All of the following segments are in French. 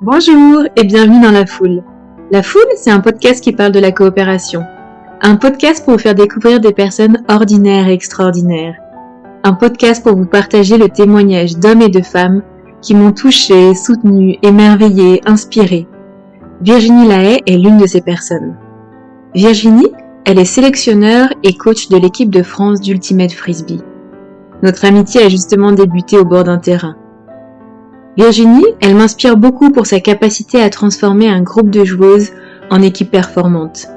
Bonjour et bienvenue dans La Foule. La Foule, c'est un podcast qui parle de la coopération. Un podcast pour vous faire découvrir des personnes ordinaires et extraordinaires. Un podcast pour vous partager le témoignage d'hommes et de femmes qui m'ont touché, soutenu, émerveillé, inspiré. Virginie Lahaye est l'une de ces personnes. Virginie, elle est sélectionneur et coach de l'équipe de France d'Ultimate Frisbee. Notre amitié a justement débuté au bord d'un terrain. Virginie, elle m'inspire beaucoup pour sa capacité à transformer un groupe de joueuses en équipe performante.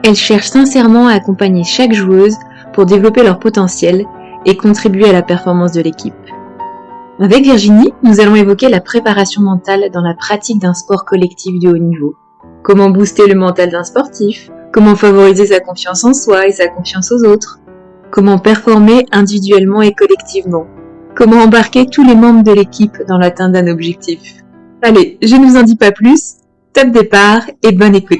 Elle cherche sincèrement à accompagner chaque joueuse pour développer leur potentiel et contribuer à la performance de l'équipe. Avec Virginie, nous allons évoquer la préparation mentale dans la pratique d'un sport collectif de haut niveau. Comment booster le mental d'un sportif, comment favoriser sa confiance en soi et sa confiance aux autres, comment performer individuellement et collectivement. Comment embarquer tous les membres de l'équipe dans l'atteinte d'un objectif. Allez, je ne vous en dis pas plus. Top départ et bonne écoute.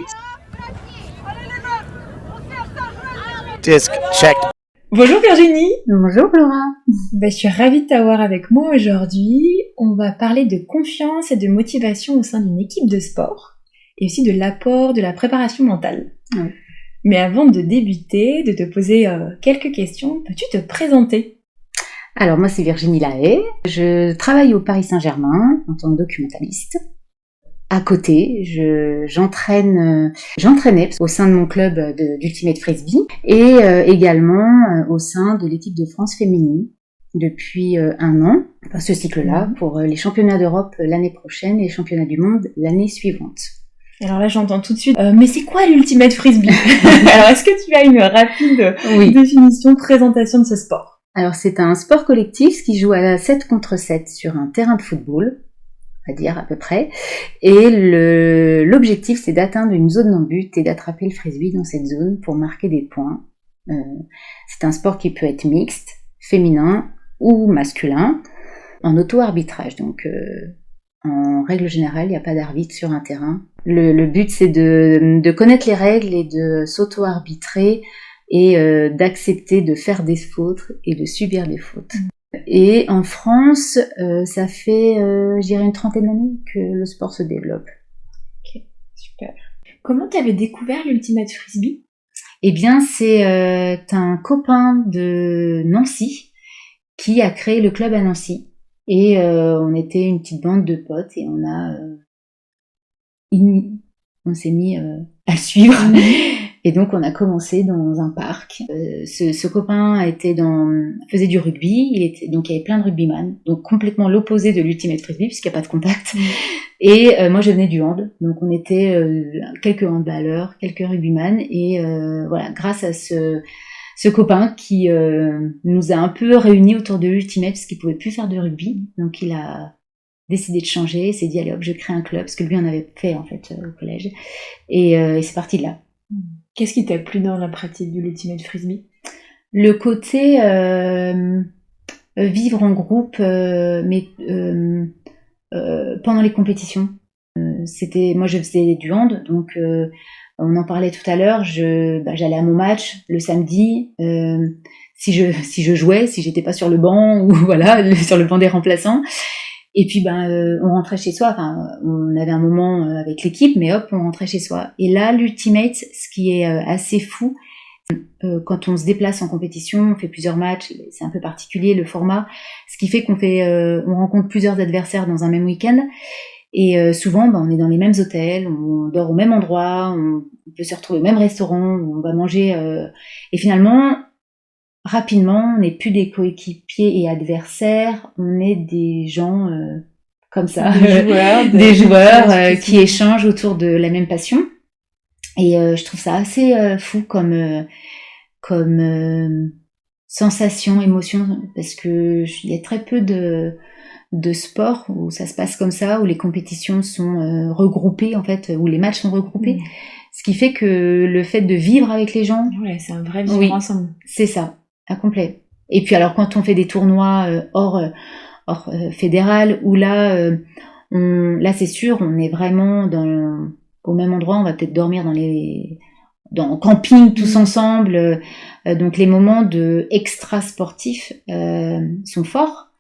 Disc check. Bonjour Virginie. Bonjour Laura. Je suis ravie de t'avoir avec moi aujourd'hui. On va parler de confiance et de motivation au sein d'une équipe de sport et aussi de l'apport de la préparation mentale. Oui. Mais avant de débuter, de te poser quelques questions, peux-tu te présenter ? Alors moi c'est Virginie Lahaye, je travaille au Paris Saint-Germain en tant que documentaliste. À côté, j'entraînais au sein de mon club d'Ultimate Frisbee et également au sein de l'équipe de France féminine depuis un an, ce cycle-là, pour les championnats d'Europe l'année prochaine et les championnats du monde l'année suivante. Alors là, j'entends tout de suite, mais c'est quoi l'Ultimate Frisbee ? Alors, est-ce que tu as une rapide définition, présentation de ce sport ? Alors, c'est un sport collectif qui joue à 7 contre 7 sur un terrain de football, on va dire à peu près. Et l'objectif, c'est d'atteindre une zone non but et d'attraper le frisbee dans cette zone pour marquer des points. C'est un sport qui peut être mixte, féminin ou masculin, en auto-arbitrage. Donc, en règle générale, il n'y a pas d'arbitre sur un terrain. Le but, c'est de connaître les règles et de s'auto-arbitrer et d'accepter de faire des fautes et de subir des fautes. Et en France, ça fait, je dirais, une trentaine d'années que le sport se développe. Ok, super. Comment tu avais découvert l'Ultimate Frisbee ? Eh bien, c'est un copain de Nancy qui a créé le club à Nancy. Et on était une petite bande de potes et on s'est mis à le suivre. Et donc on a commencé dans un parc. Ce copain faisait du rugby, donc il y avait plein de rugbyman, donc complètement l'opposé de l'Ultimate Frisbee puisqu'il n'y a pas de contact. Et moi je venais du hand, donc on était quelques handballeurs, quelques rugbyman, et voilà, grâce à ce copain qui nous a un peu réunis autour de l'Ultimate parce qu'il pouvait plus faire de rugby, donc il a décidé de changer, s'est dit allez hop, je crée un club, parce que lui on avait fait en fait au collège, et c'est parti de là. Qu'est-ce qui t'a plu dans la pratique de l'Ultimate Frisbee ? Le côté vivre en groupe, mais pendant les compétitions. Moi je faisais du hand, donc on en parlait tout à l'heure, j'allais à mon match le samedi, si je jouais, si j'étais pas sur le banc, ou voilà, sur le banc des remplaçants. Et puis on rentrait chez soi, on avait un moment avec l'équipe, mais hop, on rentrait chez soi. Et là, l'Ultimate, ce qui est assez fou, quand on se déplace en compétition, on fait plusieurs matchs, c'est un peu particulier le format, ce qui fait on rencontre plusieurs adversaires dans un même week-end. Et souvent, on est dans les mêmes hôtels, on dort au même endroit, on peut se retrouver au même restaurant, où on va manger. Et finalement, rapidement, on n'est plus des coéquipiers et adversaires, on est des gens comme ça, des joueurs qui échangent autour de la même passion. Et je trouve ça assez fou comme sensation, émotion, parce que il y a très peu de sports où ça se passe comme ça, où les compétitions sont regroupées en fait, où les matchs sont regroupés. Ce qui fait que le fait de vivre avec les gens, c'est un vrai vivre ensemble. C'est ça. À complet. Et puis alors quand on fait des tournois hors fédéral, où là c'est sûr, on est vraiment au même endroit, on va peut-être dormir dans camping tous ensemble, donc les moments de extra sportifs sont forts.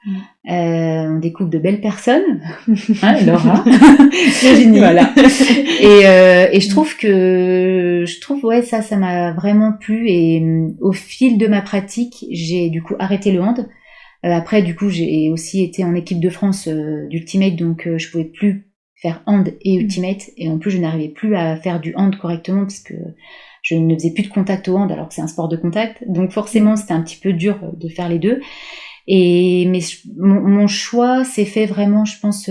On découvre de belles personnes, hein, Laura. Virginie. Voilà. Et je trouve ouais, ça m'a vraiment plu. Et au fil de ma pratique, j'ai du coup arrêté le hand. Après, du coup, j'ai aussi été en équipe de France d'ultimate, donc je pouvais plus faire hand et ultimate. Et en plus, je n'arrivais plus à faire du hand correctement parce que je ne faisais plus de contact au hand alors que c'est un sport de contact. Donc forcément, c'était un petit peu dur de faire les deux. Mais mon choix s'est fait vraiment, je pense,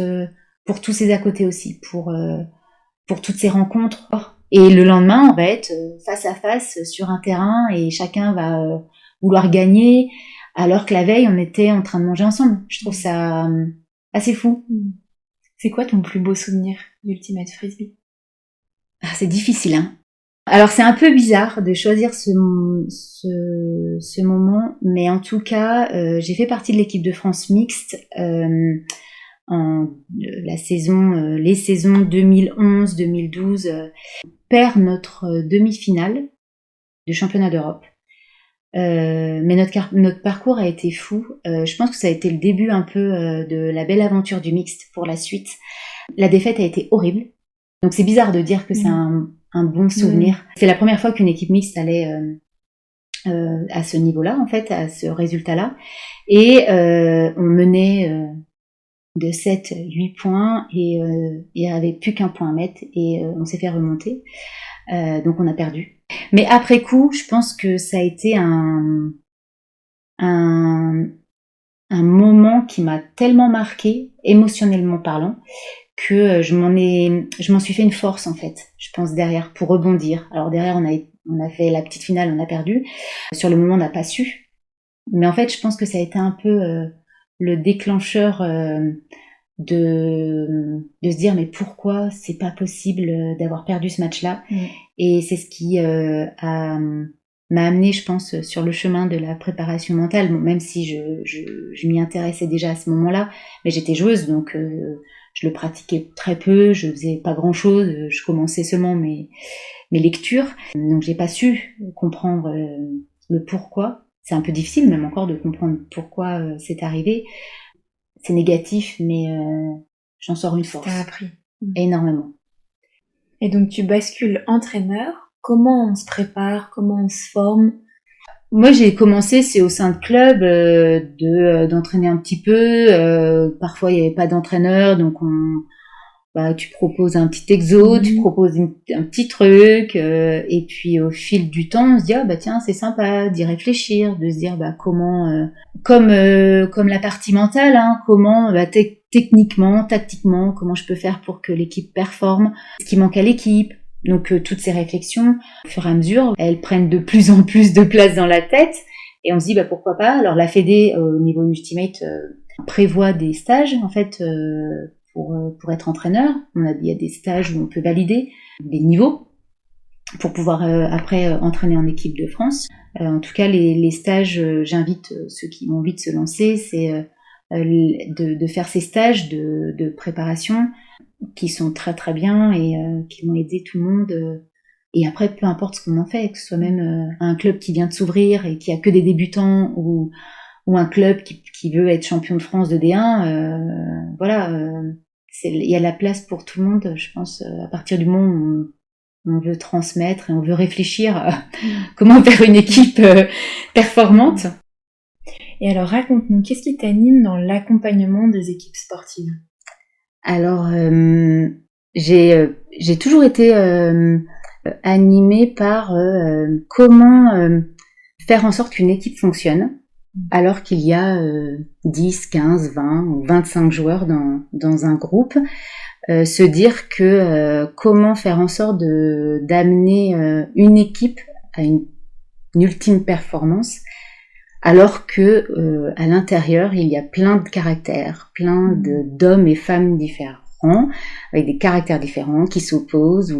pour tous ces à côté aussi, pour toutes ces rencontres. Et le lendemain, on va être face à face sur un terrain et chacun va vouloir gagner, alors que la veille, on était en train de manger ensemble. Je trouve ça assez fou. C'est quoi ton plus beau souvenir d'Ultimate Frisbee? C'est difficile, hein. Alors c'est un peu bizarre de choisir ce moment, mais en tout cas, j'ai fait partie de l'équipe de France mixte les saisons 2011-2012. On perd notre demi-finale de championnat d'Europe. Mais notre parcours a été fou. Je pense que ça a été le début un peu de la belle aventure du mixte pour la suite. La défaite a été horrible. Donc c'est bizarre de dire que c'est un bon souvenir. C'est la première fois qu'une équipe mixte allait à ce niveau-là, en fait, à ce résultat-là. Et on menait de 7-8 points et il n'y avait plus qu'un point à mettre et on s'est fait remonter. Donc on a perdu. Mais après coup, je pense que ça a été un moment qui m'a tellement marqué, émotionnellement parlant, que je m'en suis fait une force en fait, je pense, derrière, pour rebondir. Alors derrière, on a fait la petite finale, on a perdu. Sur le moment, on n'a pas su. Mais en fait, je pense que ça a été un peu le déclencheur de se dire mais pourquoi c'est pas possible d'avoir perdu ce match-là. Et c'est ce qui m'a amené, je pense, sur le chemin de la préparation mentale. Bon, même si je m'y intéressais déjà à ce moment-là, mais j'étais joueuse, donc je le pratiquais très peu, je faisais pas grand-chose, je commençais seulement mes lectures, donc j'ai pas su comprendre le pourquoi. C'est un peu difficile même encore de comprendre pourquoi c'est arrivé. C'est négatif, mais j'en sors une force. T'as appris. Énormément. Et donc tu bascules entraîneur. Comment on se prépare? Comment on se forme? Moi, j'ai commencé, c'est au sein de club, d'entraîner un petit peu. Parfois, il n'y avait pas d'entraîneur, donc tu proposes un petit exo, tu proposes un petit truc, et puis au fil du temps, on se dit tiens, c'est sympa d'y réfléchir, de se dire comment, comme la partie mentale, hein, comment techniquement, tactiquement, comment je peux faire pour que l'équipe performe, ce qui manque à l'équipe. Donc toutes ces réflexions, au fur et à mesure, elles prennent de plus en plus de place dans la tête et on se dit pourquoi pas. Alors la Fédé au niveau Ultimate prévoit des stages en fait pour être entraîneur. Il y a des stages où on peut valider des niveaux pour pouvoir après entraîner en équipe de France. En tout cas les stages, j'invite ceux qui ont envie de se lancer, c'est de faire ces stages de préparation qui sont très très bien et qui vont aider tout le monde. Et après, peu importe ce qu'on en fait, que ce soit même un club qui vient de s'ouvrir et qui a que des débutants ou un club qui veut être champion de France de D1, il y a la place pour tout le monde, je pense, à partir du moment où on veut transmettre et on veut réfléchir à comment faire une équipe performante. Et alors raconte-nous, qu'est-ce qui t'anime dans l'accompagnement des équipes sportives? Alors, j'ai toujours été animée par comment faire en sorte qu'une équipe fonctionne, alors qu'il y a 10, 15, 20 ou 25 joueurs dans un groupe. Se dire que comment faire en sorte d'amener une équipe à une ultime performance, alors que à l'intérieur il y a plein de caractères, plein d'hommes et femmes différents, avec des caractères différents qui s'opposent.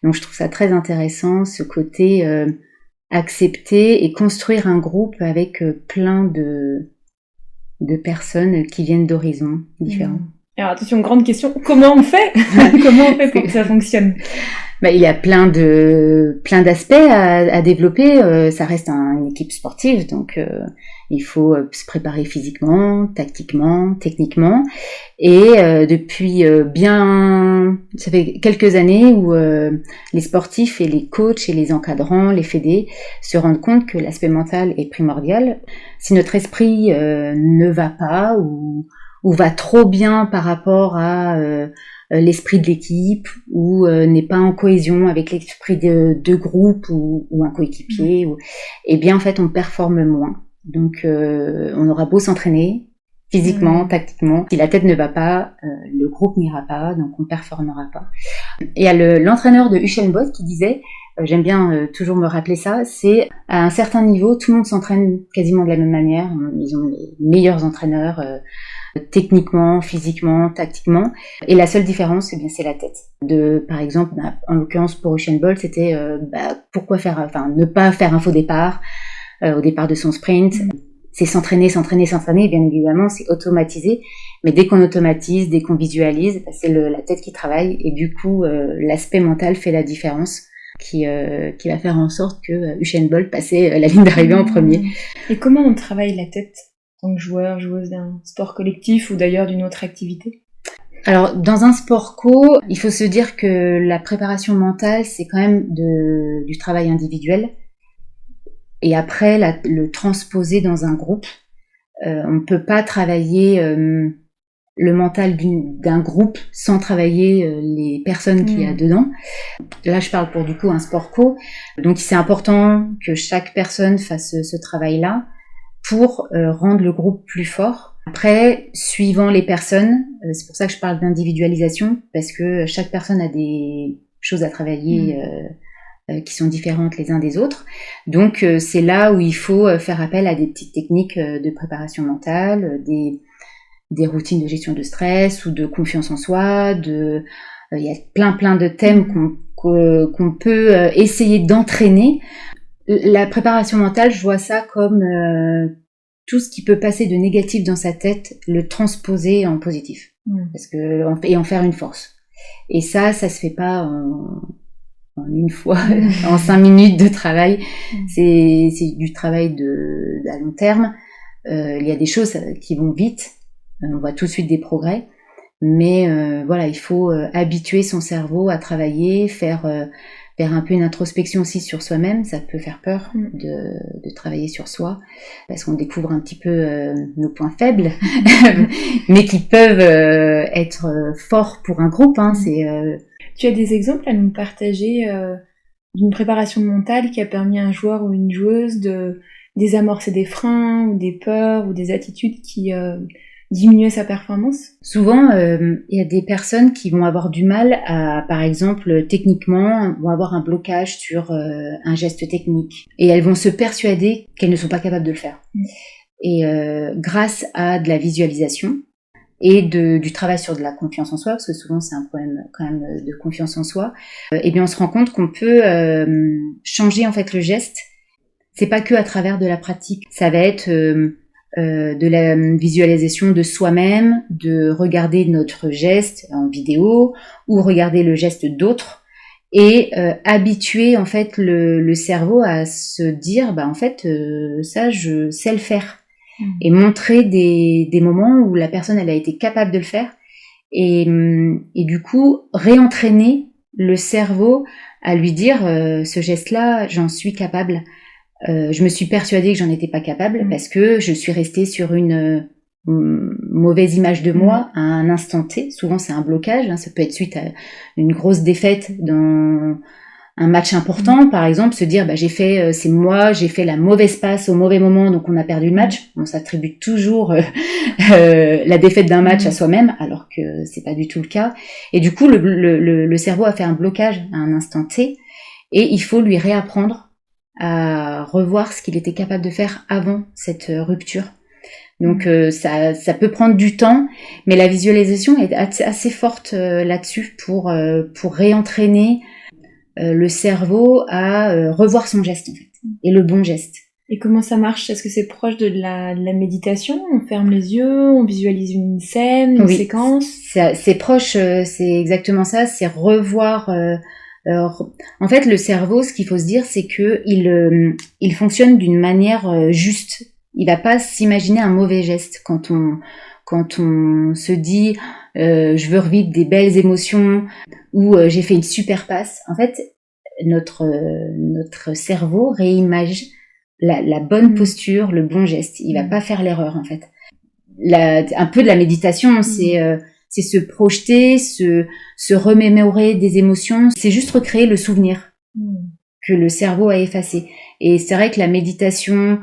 Donc je trouve ça très intéressant, ce côté accepter et construire un groupe avec plein de personnes qui viennent d'horizons différents. Alors attention, grande question, comment on fait? Comment on fait pour que ça fonctionne? Il y a plein d'aspects à développer. Ça reste une équipe sportive, donc il faut se préparer physiquement, tactiquement, techniquement. Et depuis ça fait quelques années où les sportifs et les coachs et les encadrants, les fédés se rendent compte que l'aspect mental est primordial. Si notre esprit ne va pas ou va trop bien par rapport à l'esprit de l'équipe ou n'est pas en cohésion avec l'esprit de groupe ou un coéquipier, eh bien en fait on performe moins. Donc on aura beau s'entraîner physiquement, tactiquement, si la tête ne va pas, le groupe n'ira pas, donc on performera pas. Et il y a l'entraîneur de Usain Bolt qui disait, j'aime bien toujours me rappeler ça, c'est à un certain niveau, tout le monde s'entraîne quasiment de la même manière, ils ont les meilleurs entraîneurs techniquement, physiquement, tactiquement, et la seule différence, c'est la tête. Par exemple, en l'occurrence pour Usain Bolt, c'était ne pas faire un faux départ au départ de son sprint. C'est s'entraîner, bien évidemment, c'est automatiser, mais dès qu'on automatise, dès qu'on visualise, c'est la tête qui travaille, et du coup, l'aspect mental fait la différence, qui va faire en sorte que Usain Bolt passait la ligne d'arrivée en premier. Et comment on travaille la tête en tant que joueur, joueuse d'un sport collectif ou d'ailleurs d'une autre activité? Alors, dans un sport co, il faut se dire que la préparation mentale, c'est quand même du travail individuel. Et après, le transposer dans un groupe. On ne peut pas travailler le mental d'un groupe sans travailler les personnes qu'il y a dedans. Là, je parle pour du coup un sport co. Donc, c'est important que chaque personne fasse ce travail-là pour rendre le groupe plus fort. Après, suivant les personnes, c'est pour ça que je parle d'individualisation, parce que chaque personne a des choses à travailler qui sont différentes les uns des autres. Donc, c'est là où il faut faire appel à des petites techniques de préparation mentale, des routines de gestion de stress ou de confiance en soi. Il y a plein de thèmes qu'on peut essayer d'entraîner. La préparation mentale, je vois ça comme tout ce qui peut passer de négatif dans sa tête, le transposer en positif, et en faire une force. Et ça se fait pas en une fois, en 5 minutes de travail. C'est du travail à long terme. Il y a des choses qui vont vite, on voit tout de suite des progrès, mais il faut habituer son cerveau à travailler, faire un peu une introspection aussi sur soi-même. Ça peut faire peur de travailler sur soi, parce qu'on découvre un petit peu nos points faibles, mais qui peuvent être forts pour un groupe. Tu as des exemples à nous partager d'une préparation mentale qui a permis à un joueur ou une joueuse de désamorcer des freins ou des peurs ou des attitudes qui diminuaient sa performance? Souvent, il y a des personnes qui vont avoir du mal à, par exemple, techniquement, vont avoir un blocage sur un geste technique. Et elles vont se persuader qu'elles ne sont pas capables de le faire. Et grâce à de la visualisation, et du travail sur de la confiance en soi, parce que souvent c'est un problème quand même de confiance en soi, et bien on se rend compte qu'on peut changer en fait le geste. C'est pas que à travers de la pratique, ça va être de la visualisation de soi-même, de regarder notre geste en vidéo ou regarder le geste d'autres et habituer en fait le cerveau à se dire en fait ça je sais le faire. Et montrer des moments où la personne elle a été capable de le faire et du coup réentraîner le cerveau à lui dire ce geste-là j'en suis capable. Je me suis persuadée que j'en étais pas capable parce que je suis restée sur une mauvaise image de moi à un instant T. Souvent c'est un blocage, ça peut être suite à une grosse défaite dans un match important, par exemple, se dire j'ai fait la mauvaise passe au mauvais moment, donc on a perdu le match. On s'attribue toujours la défaite d'un match à soi-même, alors que c'est pas du tout le cas. Et du coup, le cerveau a fait un blocage à un instant T, et il faut lui réapprendre à revoir ce qu'il était capable de faire avant cette rupture. Donc ça peut prendre du temps, mais la visualisation est assez forte là-dessus pour réentraîner le cerveau à revoir son geste en fait, et le bon geste. Et comment ça marche? Est-ce que c'est proche de la méditation? On ferme les yeux, on visualise une scène, une séquence? C'est proche, c'est exactement ça, c'est revoir Alors, en fait, le cerveau, ce qu'il faut se dire, c'est que il fonctionne d'une manière juste. Il va pas s'imaginer un mauvais geste quand on se dit je veux revivre des belles émotions ou j'ai fait une super passe. En fait, notre cerveau réimagine la bonne posture, le bon geste. Il va pas faire l'erreur, en fait. Un peu de la méditation, c'est se projeter, se remémorer des émotions. C'est juste recréer le souvenir que le cerveau a effacé. Et c'est vrai que la méditation,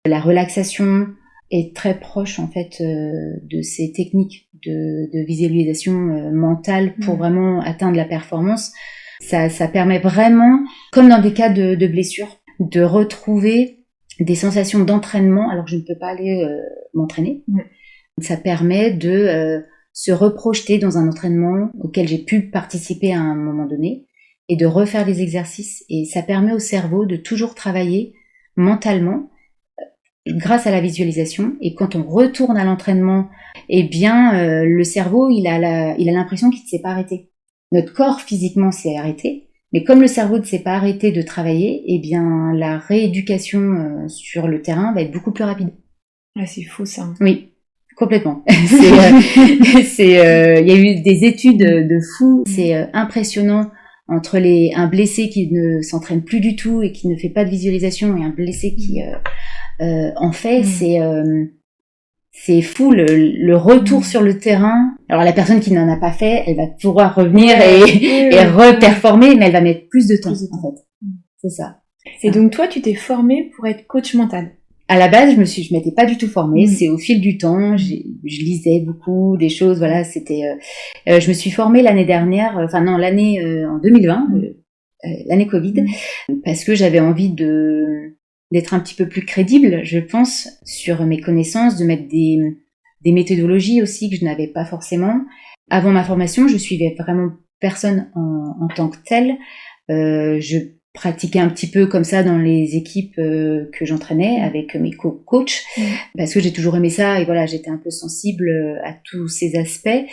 la relaxation est très proche, en fait, de ces techniques de visualisation mentale pour vraiment atteindre la performance. Ça permet vraiment, comme dans des cas de blessure, de retrouver des sensations d'entraînement alors que je ne peux pas aller m'entraîner. Ça permet de se reprojeter dans un entraînement auquel j'ai pu participer à un moment donné et de refaire les exercices. Et ça permet au cerveau de toujours travailler mentalement grâce à la visualisation. Et quand on retourne à l'entraînement, eh bien, le cerveau, il a l'impression qu'il ne s'est pas arrêté. Notre corps physiquement s'est arrêté, mais comme le cerveau ne s'est pas arrêté de travailler, eh bien, la rééducation sur le terrain va être beaucoup plus rapide. Ah, c'est fou ça. Oui. Complètement. Il y a eu des études de fous. C'est impressionnant entre un blessé qui ne s'entraîne plus du tout et qui ne fait pas de visualisation et un blessé qui en fait. C'est fou le retour sur le terrain. Alors la personne qui n'en a pas fait, elle va pouvoir revenir et reperformer, mais elle va mettre plus de temps en fait. C'est ça. Et donc toi, tu t'es formée pour être coach mental. À la base, je m'étais pas du tout formée. C'est au fil du temps, je lisais beaucoup des choses. Voilà, c'était. Je me suis formée l'année dernière, l'année en 2020, l'année Covid, parce que j'avais envie d'être un petit peu plus crédible, je pense, sur mes connaissances, de mettre des méthodologies aussi que je n'avais pas forcément. Avant ma formation, je suivais vraiment personne en tant que telle. Je pratiquais un petit peu comme ça dans les équipes que j'entraînais avec mes coachs parce que j'ai toujours aimé ça et voilà, j'étais un peu sensible à tous ces aspects.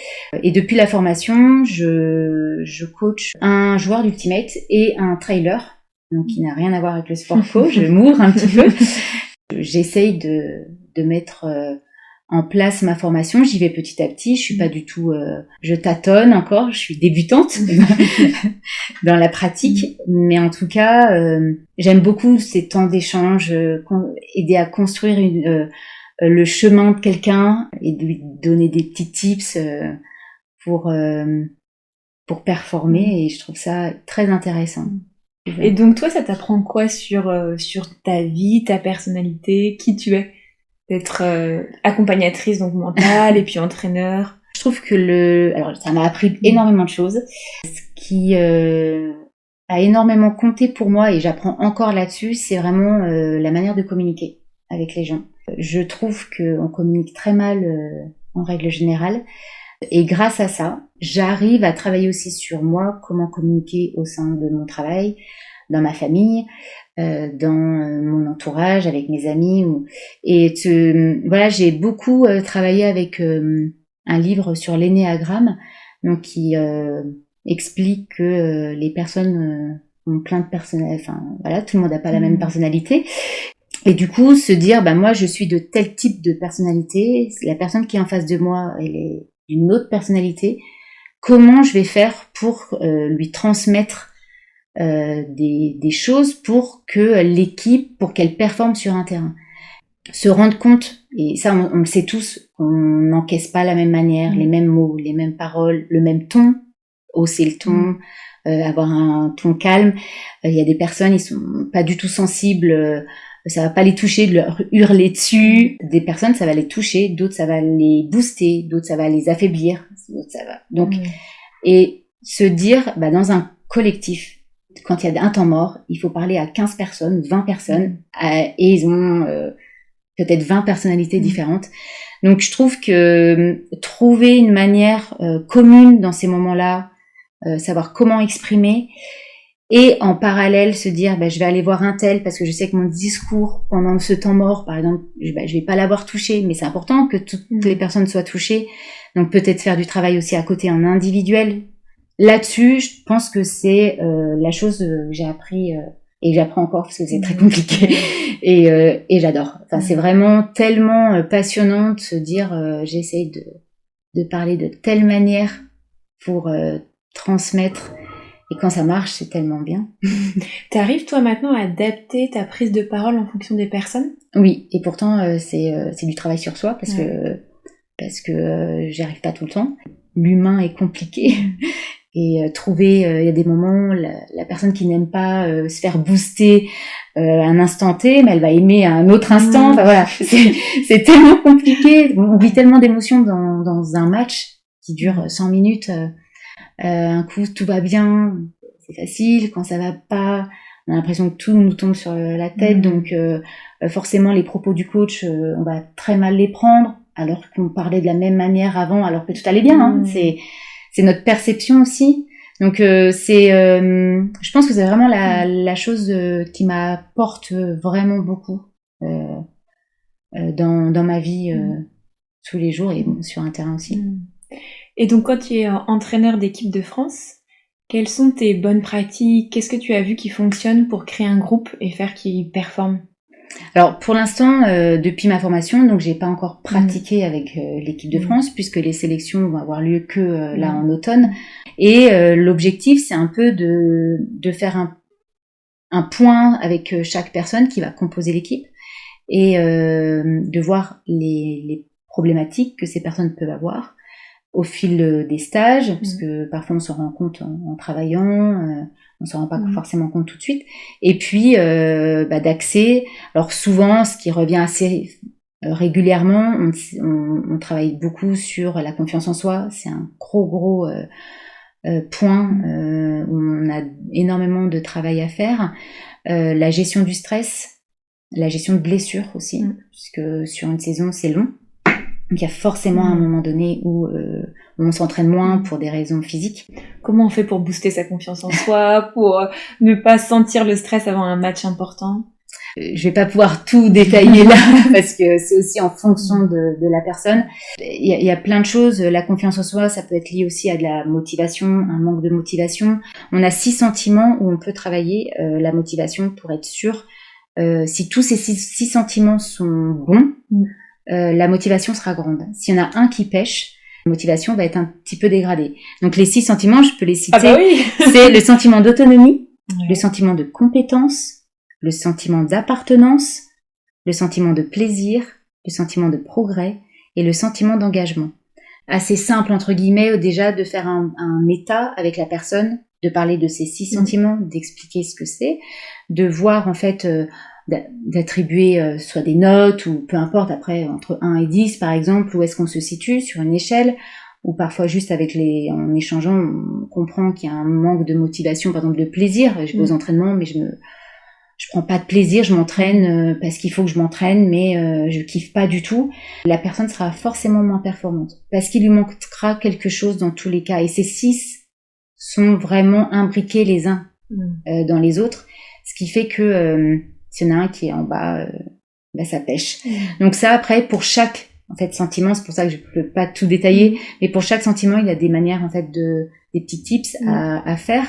Et depuis la formation, je coach un joueur d'Ultimate et un trailer, donc qui n'a rien à voir avec le sport co. Je m'ouvre un petit peu. J'essaye de mettre en place ma formation, j'y vais petit à petit, je suis pas du tout, je tâtonne encore, je suis débutante dans la pratique, mais en tout cas, j'aime beaucoup ces temps d'échange, aider à construire le chemin de quelqu'un et de lui donner des petits tips pour performer, et je trouve ça très intéressant. Et donc toi, ça t'apprend quoi sur ta vie, ta personnalité, qui tu es? D'être accompagnatrice donc mentale et puis entraîneur. Je trouve que alors ça m'a appris énormément de choses. Ce qui a énormément compté pour moi et j'apprends encore là-dessus, c'est vraiment la manière de communiquer avec les gens. Je trouve qu'on communique très mal en règle générale et grâce à ça, j'arrive à travailler aussi sur moi, comment communiquer au sein de mon travail, dans ma famille, dans mon entourage, avec mes amis. Voilà, j'ai beaucoup travaillé avec un livre sur l'énéagramme, donc qui explique que les personnes ont plein de personnalités. Enfin, voilà, tout le monde n'a pas la même personnalité. Et du coup, se dire, moi, je suis de tel type de personnalité. La personne qui est en face de moi, elle est d'une autre personnalité. Comment je vais faire pour lui transmettre des choses pour que l'équipe, pour qu'elle performe sur un terrain. Se rendre compte, et ça on le sait tous, qu'on n'encaisse pas la même manière, les mêmes mots, les mêmes paroles, le même ton, hausser le ton, avoir un ton calme. Il y a des personnes, ils sont pas du tout sensibles, ça va pas les toucher, de leur hurler dessus. Des personnes, ça va les toucher, d'autres ça va les booster, d'autres ça va les affaiblir, d'autres ça va. Donc, et se dire, dans un collectif, quand il y a un temps mort, il faut parler à 15 personnes, 20 personnes, et ils ont peut-être 20 personnalités différentes. Donc je trouve que trouver une manière commune dans ces moments-là, savoir comment exprimer, et en parallèle se dire je vais aller voir un tel parce que je sais que mon discours pendant ce temps mort, par exemple, je vais pas l'avoir touché, mais c'est important que toutes les personnes soient touchées. Donc peut-être faire du travail aussi à côté en individuel, là-dessus, je pense que c'est la chose que j'ai appris et que j'apprends encore parce que c'est très compliqué et j'adore. Enfin, c'est vraiment tellement passionnant de se dire j'essaye de parler de telle manière pour transmettre. Et quand ça marche, c'est tellement bien. T'arrives toi maintenant à adapter ta prise de parole en fonction des personnes? Oui, et pourtant c'est du travail sur soi parce que j'y arrive pas tout le temps. L'humain est compliqué et trouver, il y a des moments la personne qui n'aime pas se faire booster un instant T, mais elle va aimer à un autre instant. Enfin voilà, c'est tellement compliqué. On vit tellement d'émotions dans un match qui dure 100 minutes. Un coup tout va bien, c'est facile. Quand ça va pas, on a l'impression que tout nous tombe sur la tête. Donc forcément les propos du coach, on va très mal les prendre, alors qu'on parlait de la même manière avant, alors que tout allait bien. Hein. C'est notre perception aussi. Donc je pense que c'est vraiment la chose qui m'apporte vraiment beaucoup dans ma vie tous les jours et sur un terrain aussi. Et donc, quand tu es entraîneur d'équipe de France, quelles sont tes bonnes pratiques? Qu'est-ce que tu as vu qui fonctionne pour créer un groupe et faire qu'il performe? Alors, pour l'instant, depuis ma formation, donc j'ai pas encore pratiqué avec l'équipe de France, puisque les sélections vont avoir lieu que là en automne. Et l'objectif, c'est un peu de faire un point avec chaque personne qui va composer l'équipe et de voir les problématiques que ces personnes peuvent avoir au fil des stages, parce que parfois on se rend compte en travaillant, on se rend pas forcément compte tout de suite. Et puis d'accès. Alors souvent, ce qui revient assez régulièrement, on travaille beaucoup sur la confiance en soi. C'est un gros point où on a énormément de travail à faire. La gestion du stress, la gestion de blessures aussi, puisque sur une saison c'est long. Donc il y a forcément un moment donné où on s'entraîne moins pour des raisons physiques. Comment on fait pour booster sa confiance en soi, pour ne pas sentir le stress avant un match important? Je vais pas pouvoir tout détailler là parce que c'est aussi en fonction de la personne. Il y a plein de choses. La confiance en soi, ça peut être lié aussi à de la motivation, un manque de motivation. On a 6 sentiments où on peut travailler la motivation pour être sûr. Si tous ces 6 sentiments sont bons, la motivation sera grande. S'il y en a un qui pêche, la motivation va être un petit peu dégradée. Donc les 6 sentiments, je peux les citer. Ah bah oui. C'est le sentiment d'autonomie, le sentiment de compétence, le sentiment d'appartenance, le sentiment de plaisir, le sentiment de progrès et le sentiment d'engagement. Assez simple, entre guillemets, déjà de faire un état avec la personne, de parler de ces 6 sentiments, d'expliquer ce que c'est, de voir en fait, d'attribuer soit des notes ou peu importe, après entre 1 et 10 par exemple, où est-ce qu'on se situe sur une échelle, ou parfois juste en échangeant, on comprend qu'il y a un manque de motivation, par exemple de plaisir. Je vais aux entraînements, mais je prends pas de plaisir, je m'entraîne parce qu'il faut que je m'entraîne, mais je kiffe pas du tout. La personne sera forcément moins performante parce qu'il lui manquera quelque chose dans tous les cas. Et ces 6 sont vraiment imbriqués les uns dans les autres, ce qui fait que s'il y en a un qui est en bas, ça pêche. Donc ça, après, pour chaque sentiment, c'est pour ça que je peux pas tout détailler, mais pour chaque sentiment, il y a des manières des petits tips à faire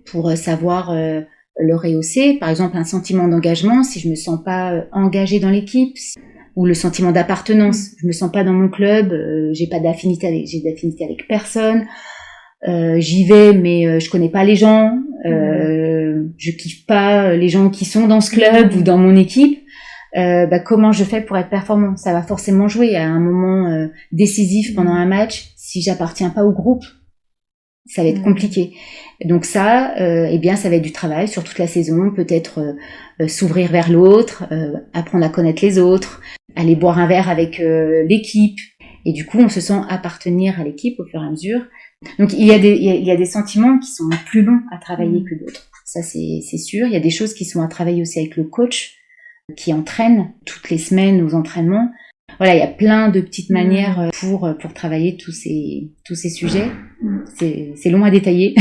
pour savoir le rehausser. Par exemple, un sentiment d'engagement, si je me sens pas engagée dans l'équipe, ou le sentiment d'appartenance, je me sens pas dans mon club, j'ai d'affinité avec personne, j'y vais mais je connais pas les gens, je kiffe pas les gens qui sont dans ce club ou dans mon équipe. Comment je fais pour être performant? Ça va forcément jouer à un moment décisif pendant un match. Si j'appartiens pas au groupe, ça va être compliqué. Donc ça, ça va être du travail sur toute la saison, peut-être s'ouvrir vers l'autre, apprendre à connaître les autres, aller boire un verre avec l'équipe. Et du coup, on se sent appartenir à l'équipe au fur et à mesure. Donc il y a des sentiments qui sont plus longs à travailler que d'autres. Ça c'est sûr. Il y a des choses qui sont à travailler aussi avec le coach qui entraîne toutes les semaines aux entraînements. Voilà, il y a plein de petites manières pour travailler tous ces sujets. C'est long à détailler.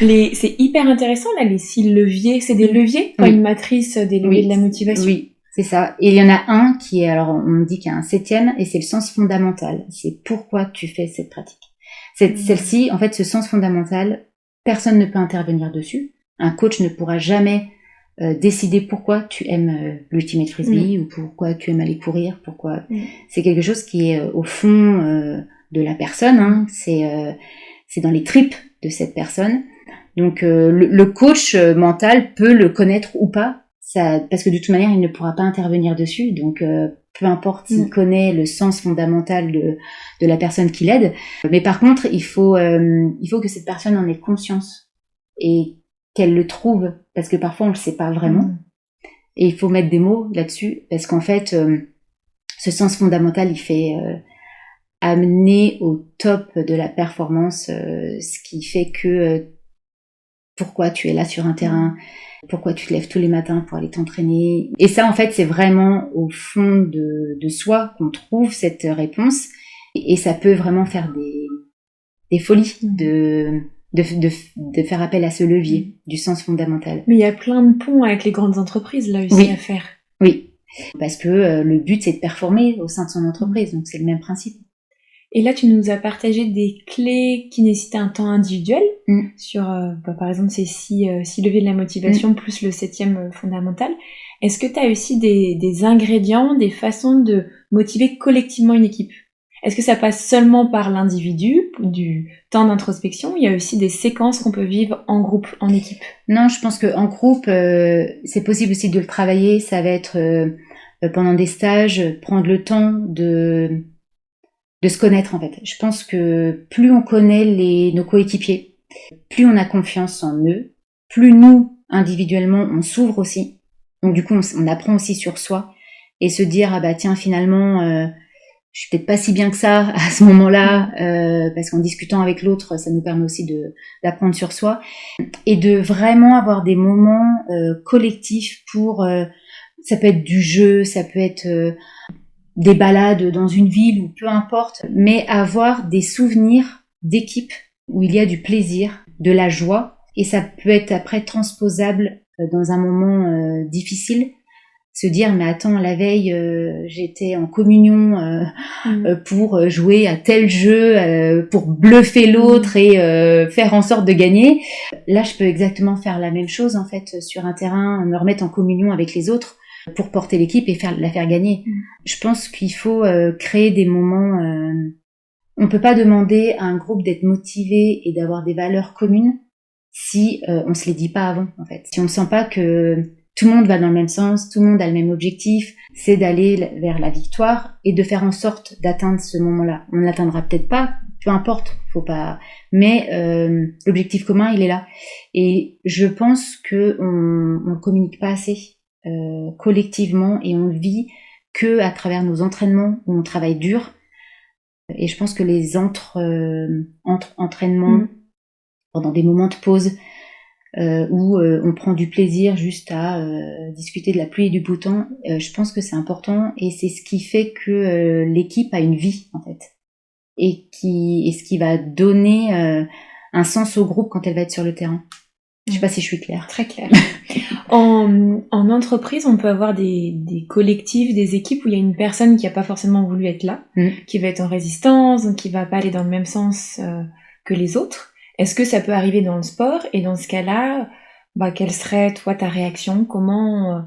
C'est hyper intéressant là, les 6 leviers. C'est des leviers, pas une matrice des leviers de la motivation. Oui, c'est ça. Et il y en a un qui est, alors on dit qu'il y a un 7e, et c'est le sens fondamental. C'est pourquoi tu fais cette pratique. Celle-ci, en fait, ce sens fondamental, personne ne peut intervenir dessus. Un coach ne pourra jamais décider pourquoi tu aimes l'ultimate frisbee ou pourquoi tu aimes aller courir, pourquoi. C'est quelque chose qui est au fond de la personne, hein. C'est dans les tripes de cette personne. Donc le coach mental peut le connaître ou pas, parce que de toute manière il ne pourra pas intervenir dessus. Donc peu importe s'il connaît le sens fondamental de la personne qui l'aide, mais par contre il faut que cette personne en ait conscience et qu'elle le trouve, parce que parfois on le sait pas vraiment. Et il faut mettre des mots là-dessus, parce qu'en fait ce sens fondamental il fait amener au top de la performance, ce qui fait que pourquoi tu es là sur un terrain, pourquoi tu te lèves tous les matins pour aller t'entraîner. Et ça, en fait, c'est vraiment au fond de soi qu'on trouve cette réponse. Et ça peut vraiment faire des folies de faire appel à ce levier du sens fondamental. Mais il y a plein de ponts avec les grandes entreprises là aussi à faire. Oui, parce que le but, c'est de performer au sein de son entreprise. Donc, c'est le même principe. Et là, tu nous as partagé des clés qui nécessitaient un temps individuel sur, par exemple, ces 6 leviers de la motivation plus le 7e fondamental. Est-ce que tu as aussi des ingrédients, des façons de motiver collectivement une équipe ? Est-ce que ça passe seulement par l'individu, du temps d'introspection ? Il y a aussi des séquences qu'on peut vivre en groupe, en équipe. Non, je pense qu'en groupe, c'est possible aussi de le travailler. Ça va être pendant des stages, prendre le temps de se connaître en fait. Je pense que plus on connaît nos coéquipiers, plus on a confiance en eux, plus nous, individuellement, on s'ouvre aussi. Donc du coup, on apprend aussi sur soi et se dire, ah bah tiens, finalement, je suis peut-être pas si bien que ça à ce moment-là, parce qu'en discutant avec l'autre, ça nous permet aussi d'apprendre sur soi et de vraiment avoir des moments collectifs pour... ça peut être du jeu, ça peut être... des balades dans une ville ou peu importe, mais avoir des souvenirs d'équipe où il y a du plaisir, de la joie, et ça peut être après transposable dans un moment difficile, se dire mais attends, la veille j'étais en communion pour jouer à tel jeu, pour bluffer l'autre et faire en sorte de gagner. Là je peux exactement faire la même chose en fait sur un terrain, me remettre en communion avec les autres pour porter l'équipe et la faire gagner. Je pense qu'il faut créer des moments... on peut pas demander à un groupe d'être motivé et d'avoir des valeurs communes si on se les dit pas avant, en fait. Si on sent pas que tout le monde va dans le même sens, tout le monde a le même objectif, c'est d'aller vers la victoire et de faire en sorte d'atteindre ce moment-là. On ne l'atteindra peut-être pas, peu importe, faut pas... Mais l'objectif commun, il est là. Et je pense que on communique pas assez collectivement et on vit que à travers nos entraînements où on travaille dur. Et je pense que les entraînements pendant des moments de pause où on prend du plaisir juste à discuter de la pluie et du beau temps, je pense que c'est important et c'est ce qui fait que l'équipe a une vie en fait et ce qui va donner un sens au groupe quand elle va être sur le terrain. Je sais pas si je suis claire. Très claire. En entreprise, on peut avoir des collectifs, des équipes où il y a une personne qui a pas forcément voulu être là, qui va être en résistance, donc qui va pas aller dans le même sens que les autres. Est-ce que ça peut arriver dans le sport ? Et dans ce cas-là, quelle serait, toi, ta réaction ? Comment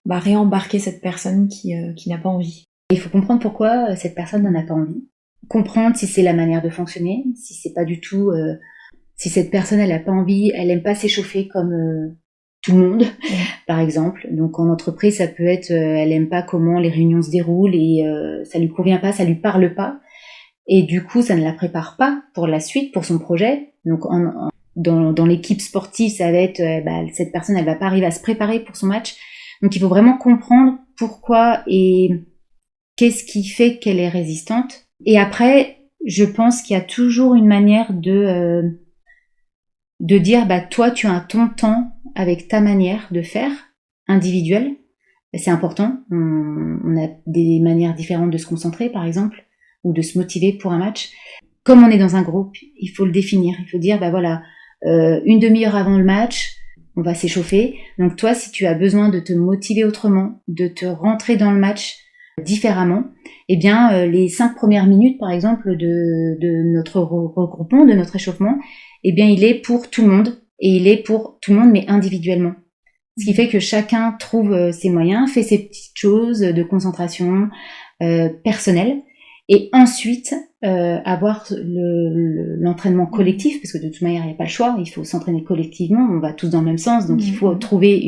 réembarquer cette personne qui n'a pas envie ? Il faut comprendre pourquoi cette personne n'en a pas envie. Comprendre si c'est la manière de fonctionner, si c'est pas du tout... si cette personne, elle a pas envie, elle aime pas s'échauffer comme tout le monde, par exemple. Donc en entreprise, ça peut être, elle aime pas comment les réunions se déroulent et ça lui convient pas, ça lui parle pas. Et du coup, ça ne la prépare pas pour la suite, pour son projet. Donc dans l'équipe sportive, ça va être, cette personne, elle va pas arriver à se préparer pour son match. Donc il faut vraiment comprendre pourquoi et qu'est-ce qui fait qu'elle est résistante. Et après, je pense qu'il y a toujours une manière de dire, toi, tu as ton temps avec ta manière de faire, individuelle. C'est important. On a des manières différentes de se concentrer, par exemple, ou de se motiver pour un match. Comme on est dans un groupe, il faut le définir. Il faut dire, une demi-heure avant le match, on va s'échauffer. Donc toi, si tu as besoin de te motiver autrement, de te rentrer dans le match différemment, eh bien, les 5 premières minutes, par exemple, de notre regroupement, de notre échauffement, eh bien, il est pour tout le monde, et il est pour tout le monde, mais individuellement. Ce qui fait que chacun trouve ses moyens, fait ses petites choses de concentration personnelle, et ensuite avoir l'entraînement collectif, parce que de toute manière il n'y a pas le choix, il faut s'entraîner collectivement, on va tous dans le même sens, donc il faut trouver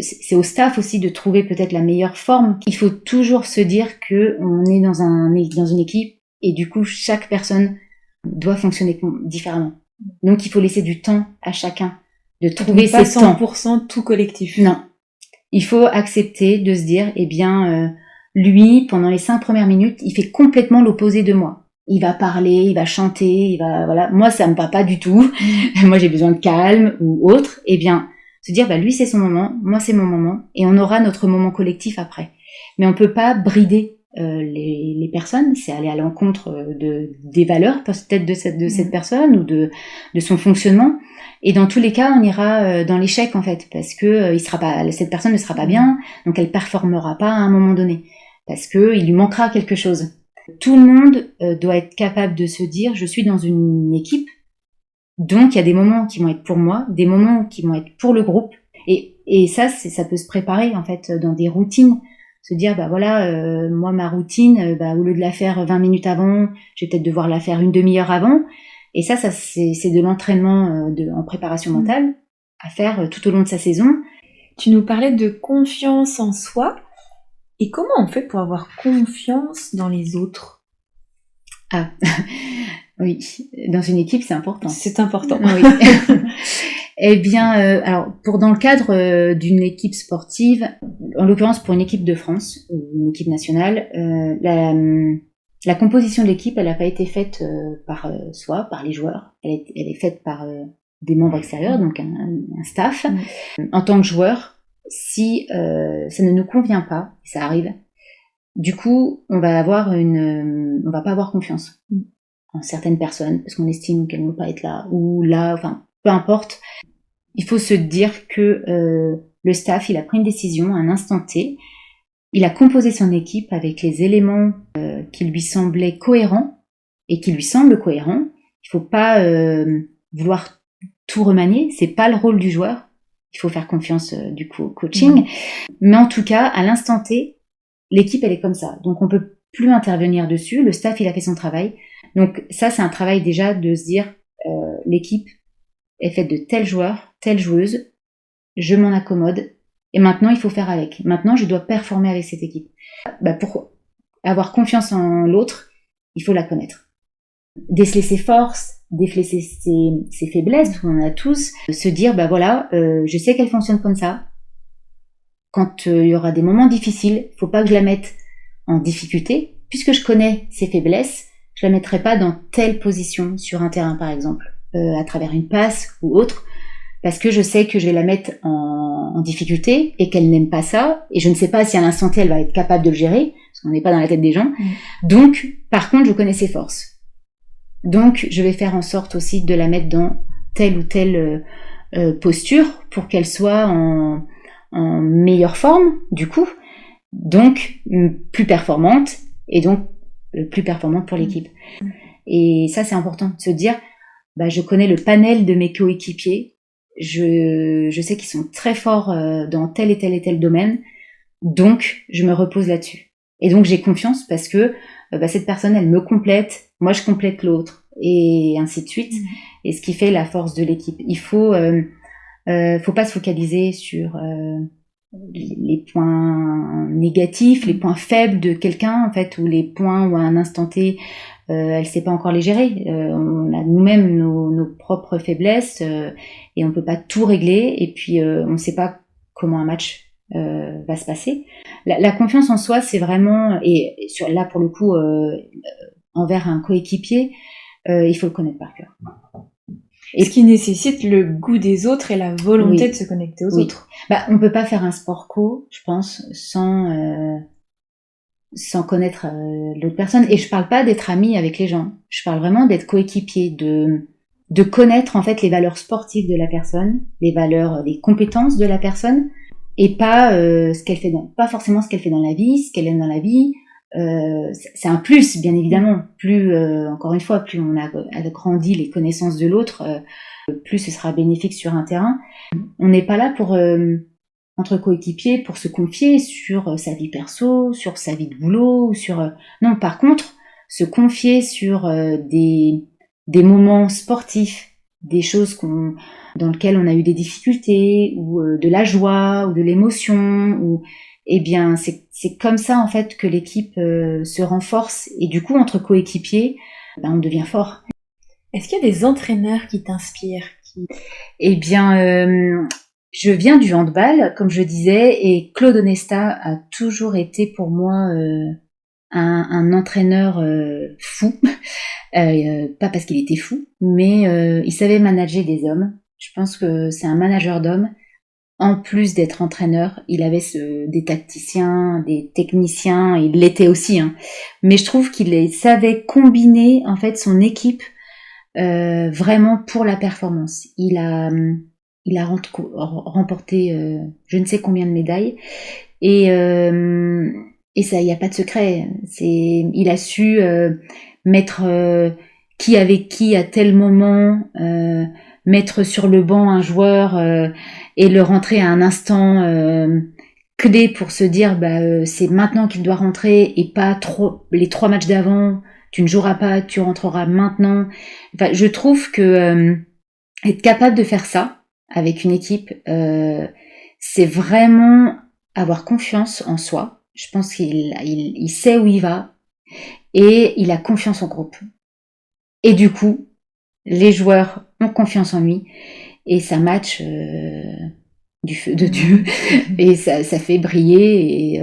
c'est au staff aussi de trouver peut-être la meilleure forme. Il faut toujours se dire que on est dans une équipe, et du coup chaque personne doit fonctionner différemment. Donc il faut laisser du temps à chacun de trouver ses temps. Pas 100% tout collectif. Non. Il faut accepter de se dire, eh bien, lui, pendant les 5 premières minutes, il fait complètement l'opposé de moi. Il va parler, il va chanter, voilà. Moi, ça me va pas du tout. Moi, j'ai besoin de calme ou autre. Eh bien, se dire, lui, c'est son moment, moi, c'est mon moment, et on aura notre moment collectif après. Mais on peut pas brider les personnes, c'est aller à l'encontre des valeurs peut-être de cette personne ou de son fonctionnement. Et dans tous les cas, on ira dans l'échec en fait, parce que cette personne ne sera pas bien, donc elle performera pas à un moment donné, parce que il lui manquera quelque chose. Tout le monde doit être capable de se dire, je suis dans une équipe, donc il y a des moments qui vont être pour moi, des moments qui vont être pour le groupe, et ça peut se préparer en fait dans des routines. Se dire, moi, ma routine, au lieu de la faire 20 minutes avant, je vais peut-être devoir la faire une demi-heure avant. Et ça c'est de l'entraînement en préparation mentale à faire tout au long de sa saison. Tu nous parlais de confiance en soi. Et comment on fait pour avoir confiance dans les autres ? Ah, oui, dans une équipe, c'est important. C'est important. Oui. Eh bien, alors dans le cadre d'une équipe sportive, en l'occurrence pour une équipe de France ou une équipe nationale, la composition de l'équipe, elle n'a pas été faite par les joueurs. Elle est faite par des membres extérieurs, donc un staff. En tant que joueur, si ça ne nous convient pas, ça arrive, du coup, on va pas avoir confiance en certaines personnes parce qu'on estime qu'elles ne vont pas être là ou là, enfin, peu importe. Il faut se dire que le staff, il a pris une décision à un instant T. Il a composé son équipe avec les éléments qui lui semblaient cohérents et qui lui semblent cohérents. Il faut pas vouloir tout remanier. C'est pas le rôle du joueur. Il faut faire confiance du coup au coaching. Mais en tout cas, à l'instant T, l'équipe, elle est comme ça. Donc on peut plus intervenir dessus. Le staff, il a fait son travail. Donc ça, c'est un travail déjà de se dire l'équipe est faite de tels joueurs, telle joueuse, je m'en accommode, et maintenant il faut faire avec. Maintenant je dois performer avec cette équipe. Pour avoir confiance en l'autre, il faut la connaître. Déceler ses forces, déceler ses faiblesses, parce qu'on en a tous, se dire, je sais qu'elle fonctionne comme ça. Quand il y aura des moments difficiles, il faut pas que je la mette en difficulté, puisque je connais ses faiblesses, je la mettrai pas dans telle position sur un terrain par exemple. À travers une passe ou autre, parce que je sais que je vais la mettre en difficulté et qu'elle n'aime pas ça, et je ne sais pas si à l'instant T elle va être capable de le gérer, parce qu'on n'est pas dans la tête des gens. Donc, par contre, je connais ses forces. Donc, je vais faire en sorte aussi de la mettre dans telle ou telle posture pour qu'elle soit en meilleure forme, du coup, donc plus performante, et donc plus performante pour l'équipe. Et ça, c'est important, de se dire, je connais le panel de mes coéquipiers, je sais qu'ils sont très forts dans tel et tel domaine, donc je me repose là-dessus. Et donc j'ai confiance parce que cette personne, elle me complète, moi je complète l'autre, et ainsi de suite. Et ce qui fait la force de l'équipe. Il faut pas se focaliser sur les points négatifs, les points faibles de quelqu'un, en fait, ou les points où à un instant T, elle sait pas encore les gérer. On a nous-mêmes nos propres faiblesses et on peut pas tout régler. Et puis on sait pas comment un match va se passer. La confiance en soi, c'est vraiment, là pour le coup, envers un coéquipier, il faut le connaître par cœur. Et ce qui nécessite le goût des autres et la volonté de se connecter aux autres. On peut pas faire un sport co, je pense, sans connaître l'autre personne. Et je parle pas d'être ami avec les gens. Je parle vraiment d'être coéquipier, de connaître en fait les valeurs sportives de la personne, les valeurs, les compétences de la personne, et pas ce qu'elle fait pas forcément ce qu'elle fait dans la vie, ce qu'elle aime dans la vie. C'est un plus, bien évidemment. Plus, encore une fois, plus on a grandi les connaissances de l'autre, plus ce sera bénéfique sur un terrain. On n'est pas là pour entre coéquipiers pour se confier sur sa vie perso, sur sa vie de boulot, ou sur non. Par contre, se confier sur des moments sportifs, des choses dans lesquelles on a eu des difficultés, ou de la joie, ou de l'émotion, ou eh bien c'est comme ça en fait que l'équipe se renforce, et du coup entre coéquipiers, on devient fort. Est-ce qu'il y a des entraîneurs qui t'inspirent Eh bien, je viens du handball, comme je disais, et Claude Onesta a toujours été pour moi un entraîneur fou. Pas parce qu'il était fou, mais il savait manager des hommes. Je pense que c'est un manager d'hommes. En plus d'être entraîneur, il avait des tacticiens, des techniciens, il l'était aussi. Hein. Mais je trouve qu'il savait combiner en fait son équipe vraiment pour la performance. Il a remporté je ne sais combien de médailles, et ça, il n'y a pas de secret. Il a su mettre qui avec qui à tel moment, mettre sur le banc un joueur et le rentrer à un instant clé pour se dire c'est maintenant qu'il doit rentrer, et pas trop les 3 matchs d'avant. Tu ne joueras pas, tu rentreras maintenant. Enfin, je trouve que être capable de faire ça avec une équipe, c'est vraiment avoir confiance en soi. Je pense qu'il sait où il va, et il a confiance en groupe. Et du coup, les joueurs ont confiance en lui, et ça match du feu de Dieu, et ça fait briller,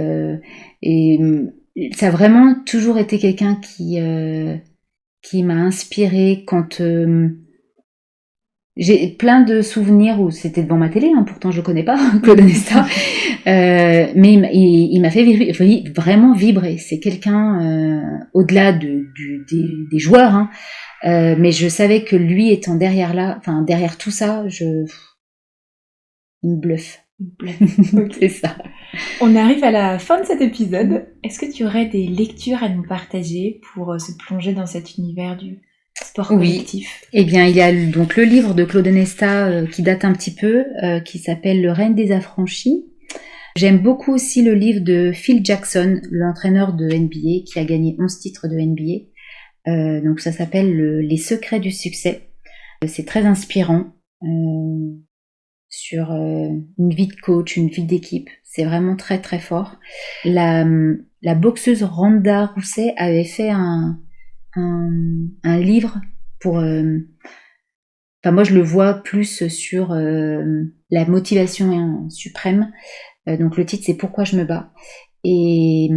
et ça a vraiment toujours été quelqu'un qui m'a inspirée quand j'ai plein de souvenirs où c'était devant ma télé, hein, pourtant je le connais pas, Claude Onesta, mais il m'a fait vraiment vibrer. C'est quelqu'un au-delà des joueurs, hein, mais je savais que lui étant derrière tout ça, il me bluffe. C'est ça. On arrive à la fin de cet épisode. Est-ce que tu aurais des lectures à nous partager pour se plonger dans cet univers du sport collectif? Eh bien, il y a donc le livre de Claude Onesta qui date un petit peu, qui s'appelle Le règne des affranchis. J'aime beaucoup aussi le livre de Phil Jackson, l'entraîneur de NBA, qui a gagné 11 titres de NBA. Donc ça s'appelle Les secrets du succès. C'est très inspirant sur une vie de coach, une vie d'équipe. C'est vraiment très très fort. La boxeuse Ronda Rousey avait fait un livre pour... moi je le vois plus sur la motivation suprême. Donc le titre c'est Pourquoi je me bats. Et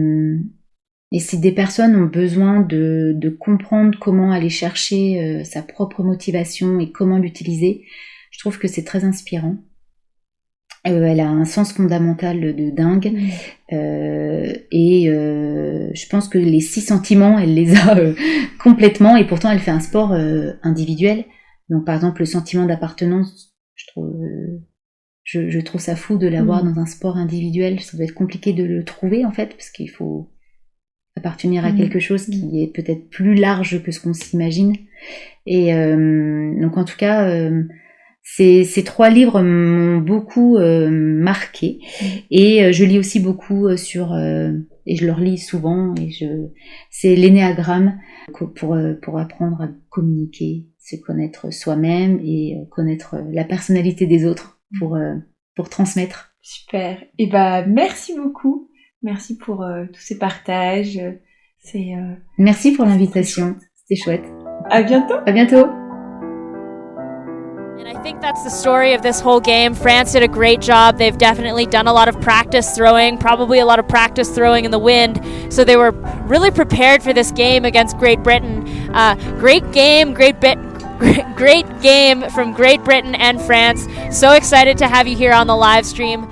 si des personnes ont besoin de comprendre comment aller chercher sa propre motivation et comment l'utiliser, je trouve que c'est très inspirant. Elle a un sens fondamental de dingue. Et je pense que les 6 sentiments, elle les a complètement, et pourtant elle fait un sport individuel. Donc par exemple le sentiment d'appartenance, je trouve ça fou de l'avoir dans un sport individuel. Ça doit être compliqué de le trouver en fait, parce qu'il faut appartenir à quelque chose qui est peut-être plus large que ce qu'on s'imagine. Et donc en tout cas ces 3 livres m'ont beaucoup marqué, et je lis aussi beaucoup et je le relis souvent, et c'est l'énéagramme pour apprendre à communiquer, se connaître soi-même et connaître la personnalité des autres pour transmettre. Super. Et merci beaucoup. Merci pour tous ces partages. Merci pour l'invitation. C'était chouette. À bientôt. À bientôt. And I think that's the story of this whole game. France did a great job. They've definitely done a lot of practice throwing, probably a lot of practice throwing in the wind. So they were really prepared for this game against Great Britain. Great game from Great Britain and France. So excited to have you here on the live stream.